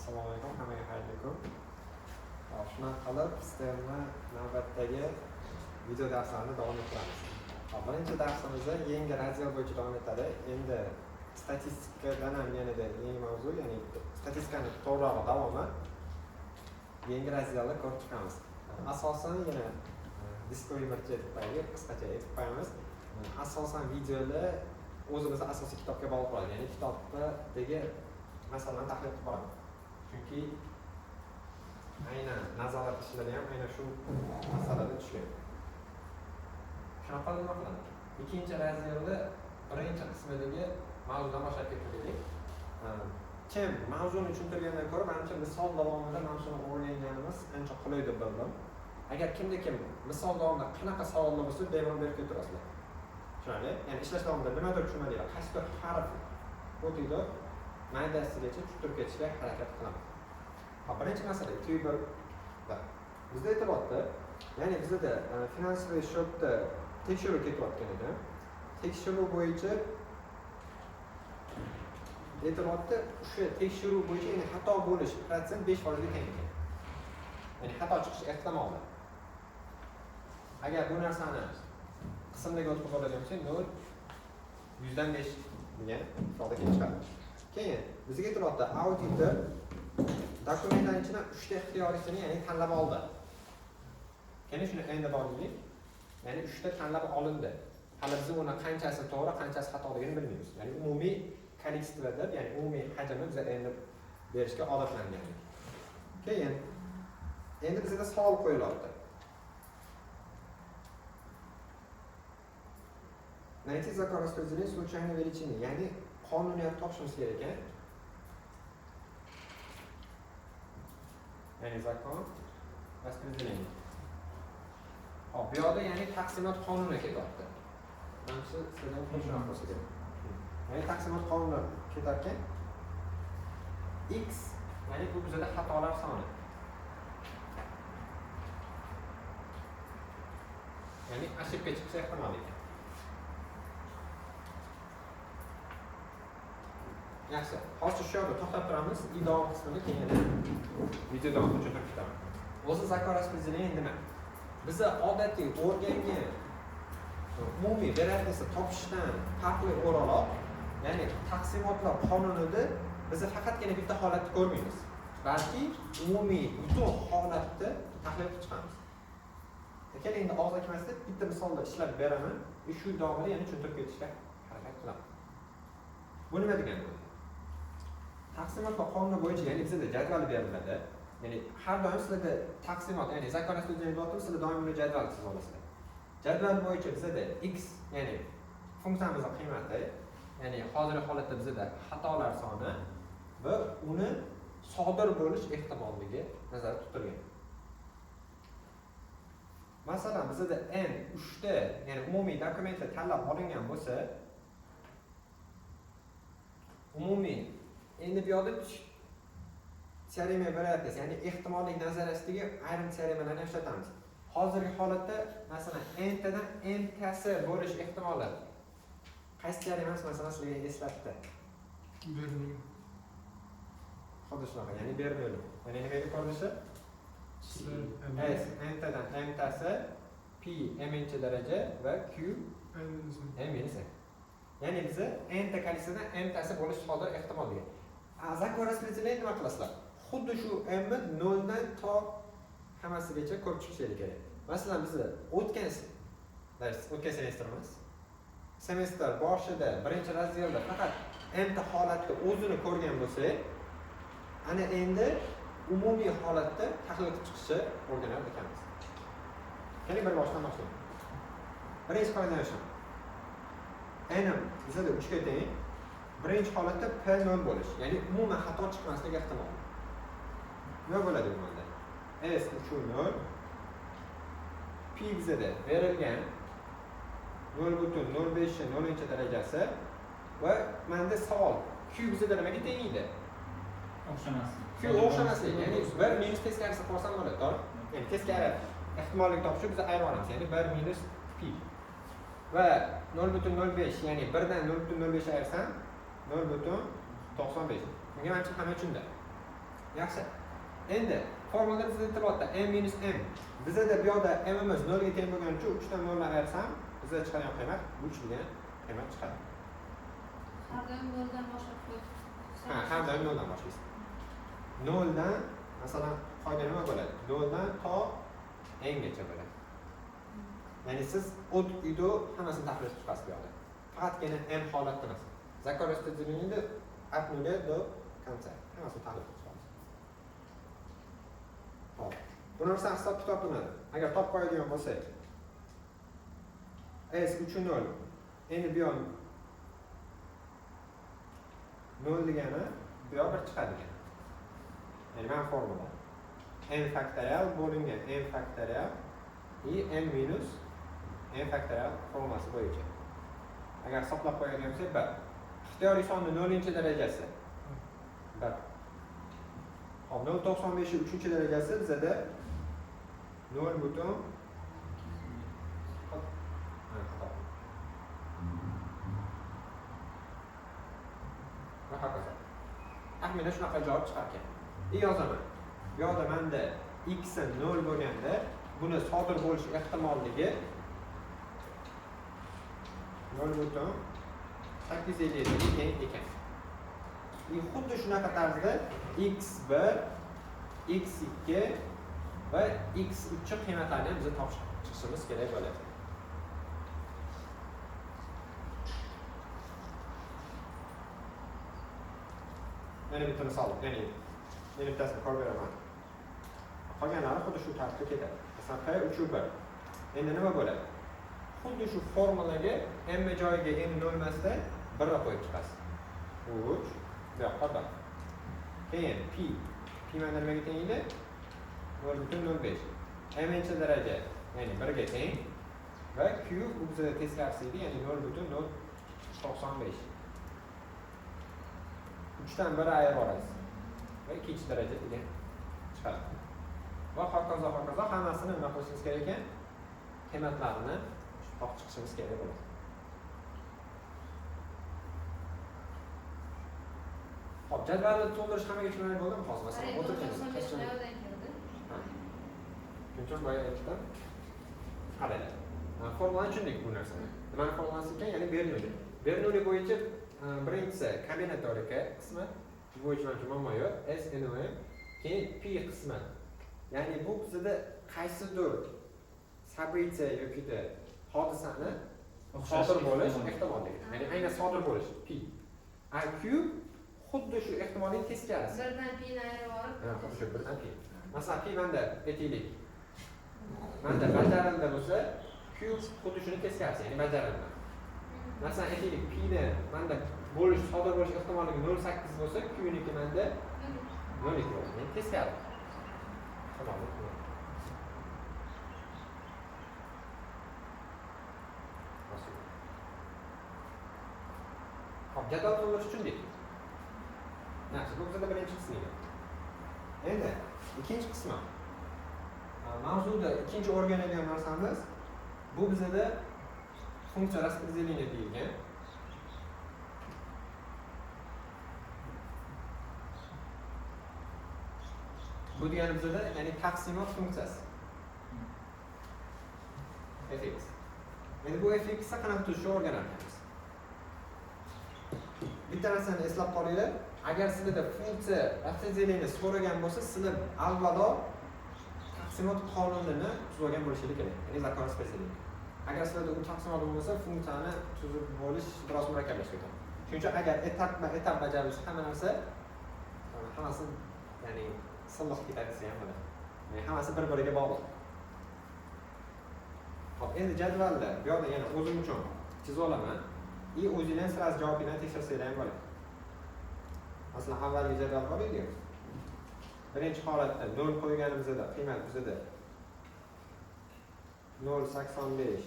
Assalomu alaykum, hammaga xayrli kun. Shunaqa qilib, sistemni navbatdagi video darslarni davom ettiramiz. Birinchi darsimizda yangi razdel bo'yicha davom etadi. Endi statistikadan ham yanada yangi mavzu, ya'ni statistikani to'g'rirog'i davomi yangi razdelda ko'rib chiqamiz. Asosan yana disclaimercha qisqacha aytib qo'yamiz. Asosan videoda o'zimizni asosiy kitobga bog'liq bo'ladi, ya'ni kitobdagi masalani tahlil qilib boramiz. Chunki aynan nazorat ishlari ham aynan shu masalada tushgan. Shunaqa nima qilamiz? Ikkinchi razdelda birinchi qismidagi mavzudan boshlab ketdik. Kim mavzuni tushuntirgandan ko'ra, menimcha misol davomida mavzuni o'rganganimiz ancha qulay deb bildim. Agar kim misol davomida qanaqa savollar bo'lsa, bemalol berib keturasizlar. Tushunarli? Ya'ni ishlash davomida nimadir tushunmadinglar, qaysi bir harf o'tiydi, maydasigacha tushuntirib ketishga harakat qilamiz. Birinchi masala tyuber. Bizda aytilyapti, ya'ni bizda finansiy shotda tekshiruv ketayotgan edi. Tekshiruv bo'yicha aytilyapti, o'sha tekshiruv bo'yicha ya'ni xato bo'lish protsent 5% ga teng ekan. Ya'ni xato chiqish ehtimoli. Agar bu narsani qismlarga o'tkazib oladigan bo'lsak, 0 100dan 5 degan ifoda kelib chiqadi. Keyin bizga aytilyapti, auditor dokumentlar ichidan 3 ta ixtiyorisini, ya'ni tanlab oldi. Keyin shuni endi bordik. Ya'ni 3 ta tanlab olindi. Hali biz uni qanchasi to'g'ri, qanchasi xatoligini bilmaymiz. Ya'ni umumiy kolleksiya deb, ya'ni umumiy hajmni biz endi berishga odatlangandik. Keyin endi bizga savol qo'yilyapti. Найти закон распределения случайной величины, ya'ni qonuniyat topishimiz kerak ekan. Ya'ni zakon raspределения. Hop, bu yerda ya'ni taqsimot qonuni kelyapti. Mana shu sizlarga tushunarli bo'lsa kerak. Ya'ni taqsimot qonuni ketar ekan. X, ya'ni bu bizda xatolar soni. Ya'ni ошибка chiqishi ehtimoli ekan. Yaxshi, hozir shu yerda to'xtab turamiz. Idoq qismini keyin video davomida tushuntirib ketaman. O'zi zakon raspределения nima? Biz odatiy o'rgangan umumiy verariyatni topishdan farqli o'laroq, ya'ni taqsimotlar qonunida biz faqatgina bitta holatni ko'rmaymiz, balki umumiy butun holatni tahlil qilib chiqamiz. Lekin endi og'iz ochmasdan bitta misolda ishlab beraman, shu davomida yana tushuntirib ketishga harakat qilaman. Bu nima degani? Taqsimotlar qonuni bo'yicha, ya'ni bizda jadval beriladi. Ya'ni har doim sizlarda taqsimot, ya'ni zakon raspределения bo'layotib, sizlar doimiy jadval chizib olasizlar. Jadval bo'yicha bizda x, ya'ni funksiyamizning qiymati, ya'ni hozirgi holatda bizda xatolar soni va uni sodir bo'lish ehtimolligi nazarda tutilgan. Masalan, bizda n 3 ta, ya'ni umumiy dokumentlar tanlab olingan bo'lsa, umumiy endi bu yerda teorema variatsiyasi, ya'ni ehtimollik nazariyasiga ayrim teoremalarni ishlatamiz. Hozirgi holatda masalan n tadan n tasi bo'lish ehtimoli. Qaysi teoremasi masalan sizlarga eslatdi? Bernoulli. Xuddi shunaqa, ya'ni Bernoulli. Ya'ni nimaga ko'rinishi? S n tadan n tasi p m-nchi daraja va q m-nchi. Ya'ni biz n ta kolleksiyadan n tasi bo'lish sodir ehtimoliga. Zakon raspределения nima qilasizlar? Xuddi shu m 0 dan to hammasigacha ko'rib chiqishingiz kerak. Masalan, biz o'tgan semestrimiz semestr boshida birinchi razdelda faqat n ta holatda o'zini ko'rgan bo'lsak, ana endi umumiy holatda tahlil qilib chiqishni o'rganar ekanmiz. Keling bir boshdan boshlaymiz. Birinchi qoida shu. n bizda 3 ga teng. Birinchi holatda p 0 bo'lish, ya'ni umuman xato chiqmasligi ehtimoli. Nima bo'ladi bu yerda? S 0, p bizda berilgan 0.05 0-chi darajasi va menda savol, q bizda nimaga teng edi? O'xshamasligi. Q o'xshamasligi, ya'ni 1 minus teskarisi qo'shsam bo'ladi, to'g'ri? Ya'ni teskari ehtimollik topishni biz ayiramiz, ya'ni 1 minus p. Va 0.05, ya'ni 1 dan 0.05 ayirsam 0.95. Bunga menimcha hamma tushunadi. Yaxshi. Endi formulada bizda aytilyapti m minus m. Bizda bu yoqda m'imiz 0 ga teng bo'lgani uchun 3 dan 0 ni ayirsam, bizga chiqadigan qiymat 3 degan qiymat chiqadi. Har doim 0 dan boshlab qo'yib. Ha, har doim 0 dan boshlaysiz. 0 dan masalan qoida nima bo'ladi? 0 dan to n gacha bo'ladi. Ya'ni siz o't uyda hammasini tahlil qilib chiqasiz bu yoqda. Faqatgina m holatda emas. Zakor распределение от нуля до конца. Hammasini tahlil qilib chiqamiz. Hop. Bu narsa hisob kitob qilinadi. Agar topib qo'yadigan bo'lsak, s 3 0. Endi bu yoq 0 degani bu yoq 1 chiqadi ekan. Ya'ni mana formula. n faktorial bo'lingan n faktorial i n minus n faktorial formulasi bo'yicha. Agar hisoblab qo'yadigan bo'lsak 1. Ixtiyoriy sonning 0-darajasi 1. Hop, 0.95 3-darajasi bizada 0 butun va hokazo. Taxminan shunaqa javob chiqar ekan. Yozaman. Bu yoqda menda x 0 bo'lganda buni sodir bo'lish ehtimolligi 0.857 teng ekan. Xuddi shunaqa tarzda x1, x2 va x3 qiymatlarini ham biz topib chiqishimiz kerak bo'ladi. Yana bitta misol, ya'ni yana bittasini ko'rib beraman. Qolganlari xuddi shu tartibda ketadi. Masalan, p3 1. Endi nima bo'ladi? Xuddi shu formulaga m joyiga n 0 emasda 1 qo'yib chiqasiz. 3 bu yoqqa 1. Keyin p mana nimaga teng edi? 0.05. m-chi daraja, ya'ni 1 ga teng va q bu bizda teskarisi edi, ya'ni 0.95. 3 dan 1 ayirib olasiz. Va 2-chi daraja degan chiqadi. Va hokazo hammasini nima qilishingiz kerak ekan? Qiymatlarini topib chiqishimiz kerak bo'ladi. Hop, jadvalni to'ldirish hammaga tushunarli bo'ldimi? Hozir masalan, o'tirganmiz. Chunki boya aytdim. Qarang. Formulani tushundik bu narsani. Nimani formulasi ekan? Ya'ni Bernoulli. Bernoulli bo'yicha birinchisi kombinatorika qismi, bu bo'yicha mana muammo yo'q. S N O M, keyin P qismi. Ya'ni bu bizda qaysidir sabritsiya yoki hodisani sodir bo'lish ehtimolligi. Ya'ni aynan sodir bo'lish P. Q xuddi shu ehtimolning teskarisi. 1 dan p ni ayirib olib. Ha, xuddi shu 1 dan p. Masalan, p manda aytaylik. Manda bajarildi bo'lsa, q xuddi shuni teskarisi, ya'ni bajarildi. Masalan, aytaylik, p ni manda bo'lish, sodir bo'lish ehtimolligi 0.8 bo'lsa, q niki manda 0.2 bo'ladi. Ya'ni teskari. Tamam. Hop, jadval to'ldirish tushundik. Yaxshi, bu bizda birinchi qismi edi. Endi ikkinchi qismi. Mavzuda ikkinchi o'rganadigan narsamiz bu bizda funksiya распределения deyilgan. Bu degani bizda ya'ni taqsimot funksiyasi. fx. Endi bu fx'ni qanaqa tuzishni o'rganamiz. Bitta narsani eslab qolinglar. Agar sizlarda funksiya распределения so'ragan bo'lsa, sizlar avvalo taqsimot qonunini tuzib olgan bo'lishingiz kerak. Ya'ni zakon распределения. Agar sizlarda u taqsimot bo'lmasa, funksiyani tuzib bo'lish biroz murakkablashib ketadi. Shuning uchun agar etap bajarilsa, hamma narsa hammasi ya'ni silliq ketadi desa ham bo'ladi. Ya'ni hammasi bir-biriga bog'liq. Hop, endi jadvalda bu yerda yana o'zim uchun chizib olaman. O'zingizlar sirasi javobini tekshirsanglar ham bo'ladi. Masalan, avvalgi jadval bor edi. Birinchi holatda 0 qo'yganimizda qiymat bizda 0.85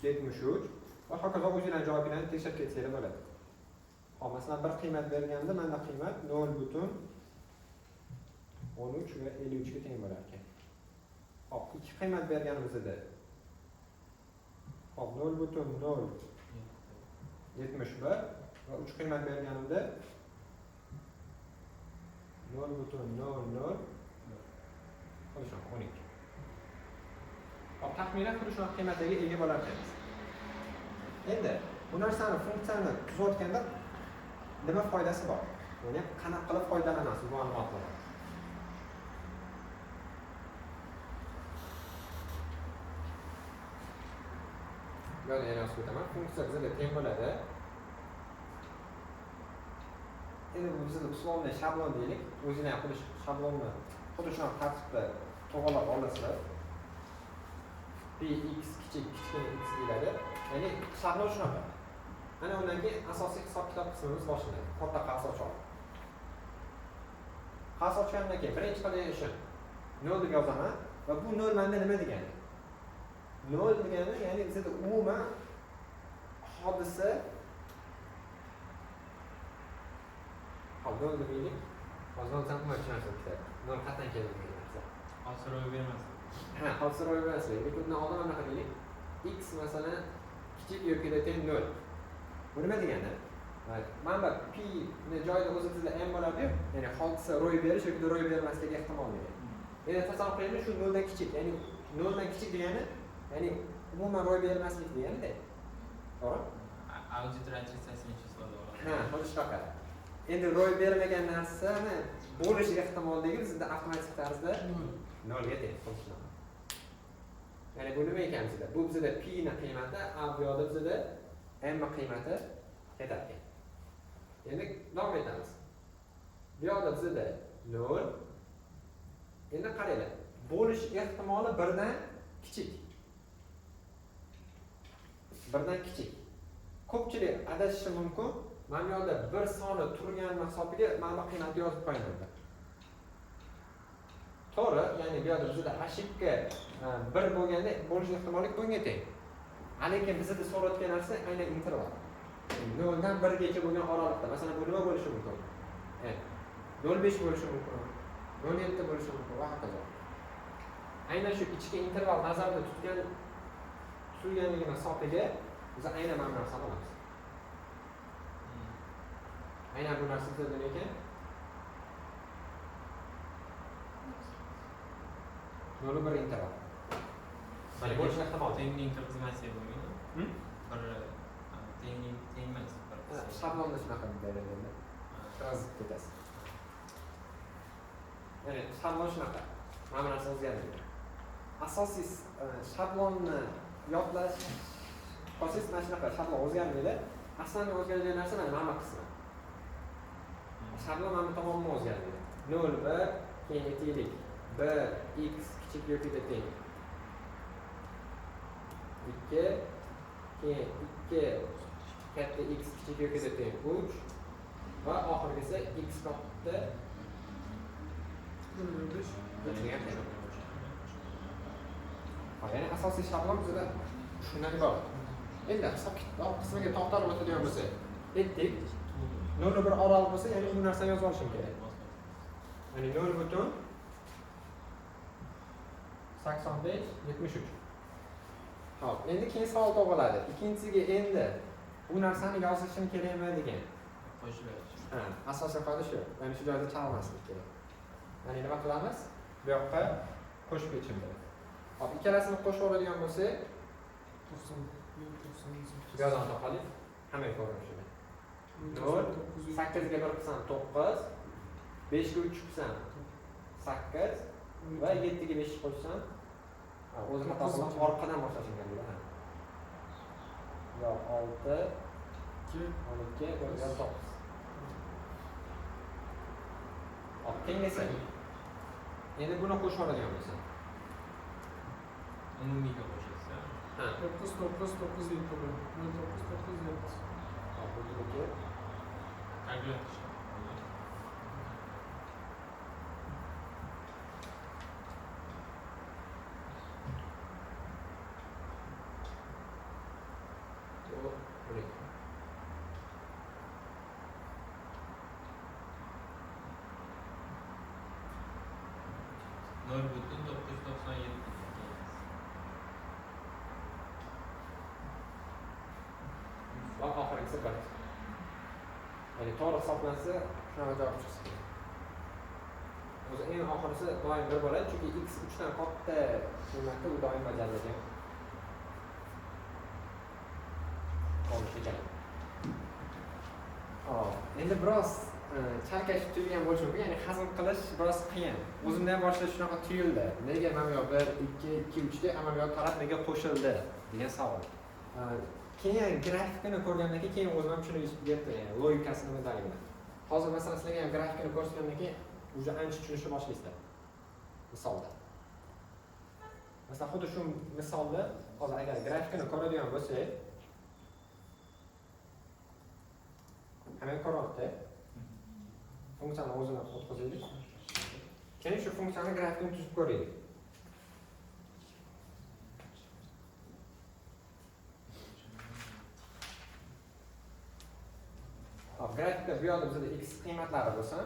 73 va hokazo o'zingizlar javobini tekshirib ketsanglar bo'ladi. Hop, masalan, bir qiymat berganda menda qiymat 0.13 va 53 ga teng bo'lar ekan. Hop, ikki qiymat berganimizda hop 0.071 va 3 qiymat berganimda 0,00 xuddi shunaqa 12. Hop, taxminan xuddi shunaqa qiymatlarga ega bo'lar ekanmiz. Endi bu narsani funksiyani tuzayotganda nima foydasi bor? Ya'ni qanaqa qilib foydalanasiz bu ma'lumotlardan? Yo'q, yana yozib o'taman. Funksiya bizda teng bo'ladi. Endi bu bizning uslubni shablon deylik. O'zingizlar ham xuddi shablonni xuddi shunaqa tartibda to'g'rilab olasizlar. Px kichkina x deyiladi. Ya'ni shablon shunaqa. Ana undan keyin asosiy hisob-kitob qismimiz boshlanadi. Katta qarz ochamiz. Qarz ochgandan keyin birinchi qilgan ishim 0 deb yozaman va bu 0 manda nima degani? 0 degani ya'ni bizda umuman hodisa hop 0 deylik. Hozir ham nima tushunasiz bitta. 0 qatdan keladi degan narsa. Hozir ro'y bermas. Ha, hozir ro'y bermaslik. Lekin bundan oldin mana deylik. X masalan kichik yoki teng 0. Bu nima degani? Mana p ni joyida o'zingizda m bo'ladi-yu, ya'ni hodisa ro'y berish yoki ro'y bermasligi ehtimolligi. Endi tasavvur qiling, shu 0 dan kichik, ya'ni 0 dan kichik degani, ya'ni umuman ro'y bermaslik degani-da. To'g'ri? Audit ratsiyasini chiqadi. Ha, xuddi shunaqa. Endi ro'y bermagan narsani bo'lish ehtimolligi bizda avtomatik tarzda 0 ga teng. Xuddi shunaqa. Ya'ni bu nima ekan bizda? Bu bizda p ni qiymati, a bu yoqda bizda m qiymati ketar ekan. Endi davom etamiz. Bu yoqda bizda 0. Endi qaranglar. Bo'lish ehtimoli 1 dan kichik. 1 dan kichik. Ko'pchilik adashishi mumkin. Mana bu yoqda 1 soni turgan hisobiga mana bu qiymatni yozib qo'yganman. To'g'ri, ya'ni bu yoqda bizda ошибка 1 bo'lganda bo'lish ehtimoli bunga teng. Lekin bizda so'rayotgan narsa aynan interval. 0 dan 1 gacha bo'lgan oralikda. Masalan, bu nima bo'lishi mumkin? 0,5 bo'lishi mumkin. 0,7 bo'lishi mumkin va hokazo. Aynan shu ichki interval nazarda tutilganligini hisobiga biz aynan mana bu narsani olamiz. Aynan bu narsa bizda nima ekan? 0,1 interval. Mana bo'lish ehtimoli Tengning inkrementatsiya bo'lmaydi. Bir tengmas. Shablonda shunaqa beriladi. Yozib ketasiz. Ya'ni shablon shunaqa. Mana bu narsa o'zgarmaydi. Asosiy shablonni yodlash protsess mana shunaqa, shablon o'zgarmaydi. Aslan o'zgargan narsa mana bu qismi. Shablon mana tomonga o'zgarmaydi. 0 1 keyin aytaylik 1 x kichik yoki teng 2 keyin 2 katta x kichik yoki teng 3 va oxirgisi x katta 3 ya'ni asosiy shablon bizda shundan iborat. Endi hisob-kitob qismiga to'xtalib o'tadigan bo'lsak, aytdik 0,1 oraliq bo'lsa, ya'ni bu narsani yozib olishim kerak. Ya'ni 0,85 73. Hop, endi keyin savol tug'iladi. Ikkinchisiga endi bu narsani yozishim kerakmi degan. Qo'shib berish. Ha, asosiy qoida shu. Ya'ni shu joyda chalmaslik kerak. Ya'ni nima qilamiz? Bu yoqqa qo'shib ketishim kerak. Hop, ikkalasini qo'shib oladigan bo'lsak, 90 yozib topalik. Hamma ko'rinishida. 0 8 ga 1 qilsam 9, 5 ga 3 qilsam 8 va 7 ga 5 qo'shsam o'zi xato qilib orqadan boshlashim kerak. Yo 6 12 va 9. Hop, tengasa. Endi buni qo'shib oladigan bo'lsam. Umumiyga qo'shasiz. Ha. 9 9 9 7 9 9 7. Hop, bu yerga Kalkulyator. Nol butun 997. va oxirgisi 1. Ya'ni to'g'ri hisoblansa shunaqa javob chiqsin. o'zi eng oxirisi doim 1 bo'ladi, chunki x 3 dan katta qiymatda u doim bajariladigan bo'lishi kerak. Hop, endi biroz chalkash tuyulgan bo'lishi mumkin, ya'ni hazm qilish biroz qiyin. O'zimda ham boshida shunaqa tuyuldi. Nega mana bu 1, 2, 2, 3 deb hamma yoq taraf nega qo'shildi degan savol. Keyin grafikini ko'rgandan keyin o'zim ham tushunib yetdi, ya'ni logikasini nimaligini. Hozir masalan sizlarga ham grafikini ko'rsatgandan keyin уже ancha tushunishni boshlaysizlar. Misolda. Masalan, xuddi shu misolda hozir agar grafikini ko'radigan bo'lsak, hemen ko'ryapti. Funksiyani o'zini o'tkazaylik. Keyin shu funksiyani grafikini tuzib ko'raylik. Hop, grafikda bu yoqda bizda x qiymatlari bo'lsa,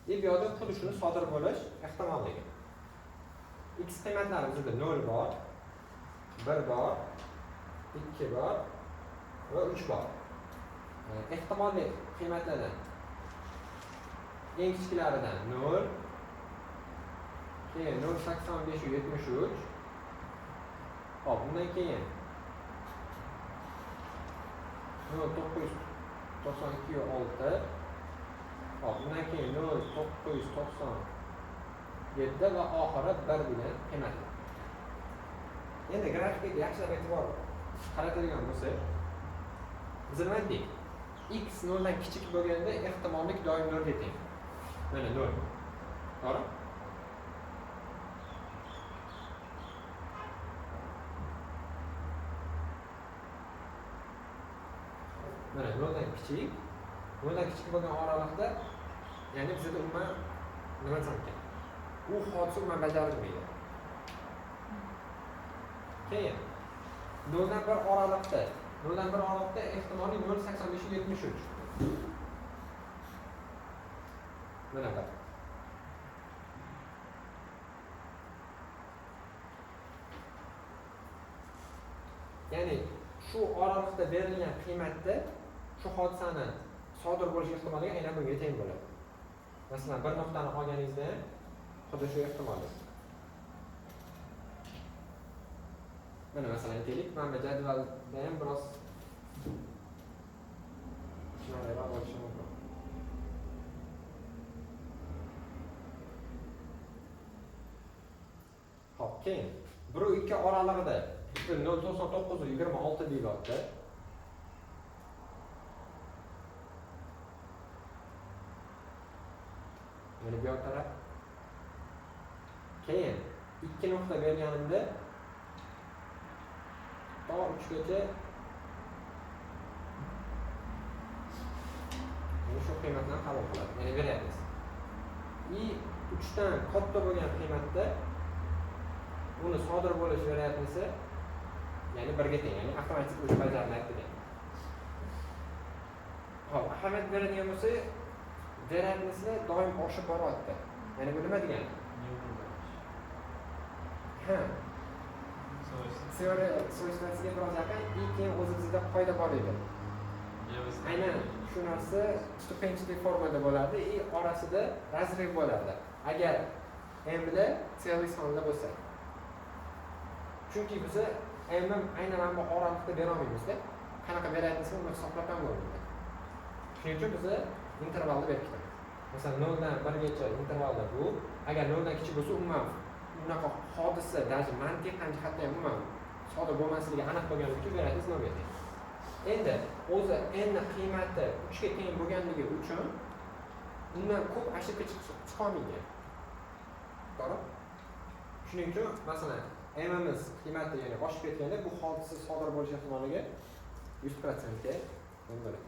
bu yoqda xuddi shuni sodir bo'lish ehtimolligi. X qiymatlari bizda 0 bor, 1 bor, 2 bor va 3 bor. Ehtimolli qiymatlardan eng kichiklaridan 0, keyin 0.8573. Hop, bundan keyin 0.992.6. Hop, bundan keyin 0.997 va oxiri 1 degan qiymatlar. Endi grafikga yaxshilab e'tibor qaratadigan bo'lsak, biz nima deydik? X 0 dan kichik bo'lganda ehtimollik doim 0 ga teng. Mana 0. To'g'ri? Mana 0 dan kichik, 0 dan kichik bo'lgan oralig'ida, ya'ni bizda umuman nima desam ekan? U hodisa umuman bajarilmaydi. Keyin 0 dan 1 oralig'ida, 0 dan 1 oralig'ida ehtimoliy 0.8573. Mana bu. Ya'ni shu oralig'da berilgan qiymatda shu hodisani sodir bo'lish ehtimoliga aynan bunga teng bo'ladi. Masalan, bir nuqtani olganingizda xuddi shu ehtimolda. Mana masalan aytaylik, mana bu jadvalda ham biroz tushunarliroq bo'lishi mumkin. Hop, keyin 1 va 2 oralig'ida 0.96 deyilyapti. Mana bu yoq taraf. Keyin 2 nuqta berganimda to 3 gacha shu qiymatdan qabul qiladi. Ya'ni beryapmiz. I 3 dan katta bo'lgan qiymatda uni sodir bo'lish variantisi ya'ni 1 ga teng, ya'ni avtomatik o'zi bajariladi degan. Hop, ahamiyat beradigan bo'lsa, variantisi doim oshib boryapti. Ya'ni bu nima degani? Ha. So'zlasiga biroz yaqin, keyin o'zingizda qoida bor edi. Aynan shu narsa stupendli formada bo'ladi, orasida razriv bo'ladi. Agar m da целый sonda bo'lsa. Chunki biz m aynan mana bu oralig'da bera olmaymiz-da. Qanaqa beryapmizmi, uni hisoblab ham bo'lmaydi. Shuning uchun biz intervalni berkitamiz. Masalan, 0 dan 1 gacha intervalda bu, agar 0 dan kichik bo'lsa, umuman unaqa hodisa, даже mantiqan jihatdan ham umuman sodir bo'lmasligi aniq bo'lganligi uchun beryapmiz 0 ga teng. Endi o'zi n qiymati 3 ga teng bo'lganligi uchun undan ko'p ошибка chiqa olmaydi. To'g'ri? Shuning uchun masalan m'imiz qiymati ya'ni oshib ketganda bu hodisa sodir bo'lish ehtimolligi 100% ga bo'ladi.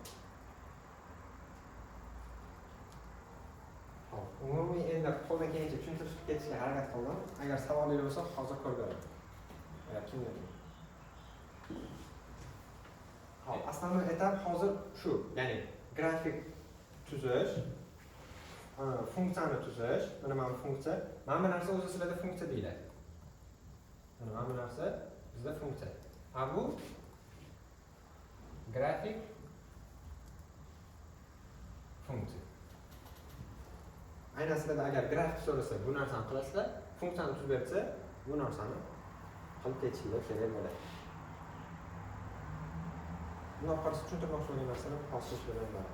Hop, umumiy endi qo'ldan kelgancha tushuntirib ketishga harakat qildim. Agar savollar bo'lsa, hozir ko'rib beraman. Agar kimdir. Hop, основной etap hozir shu, ya'ni grafik tuzish, funksiyani tuzish, mana bu funksiya, mana bu narsa o'zi sizlarda funksiya deyiladi. Mana bu narsa bizda funksiya. Bu grafik funksiya. aynan sizlarda agar grafik so'rasa bu narsani qilasizlar, funksiyani tuzib bersa bu narsani qilib ketishinglar kerak bo'ladi. Buni orqasi tushuntirmoqchi bo'lgan narsani hozir so'zlayman.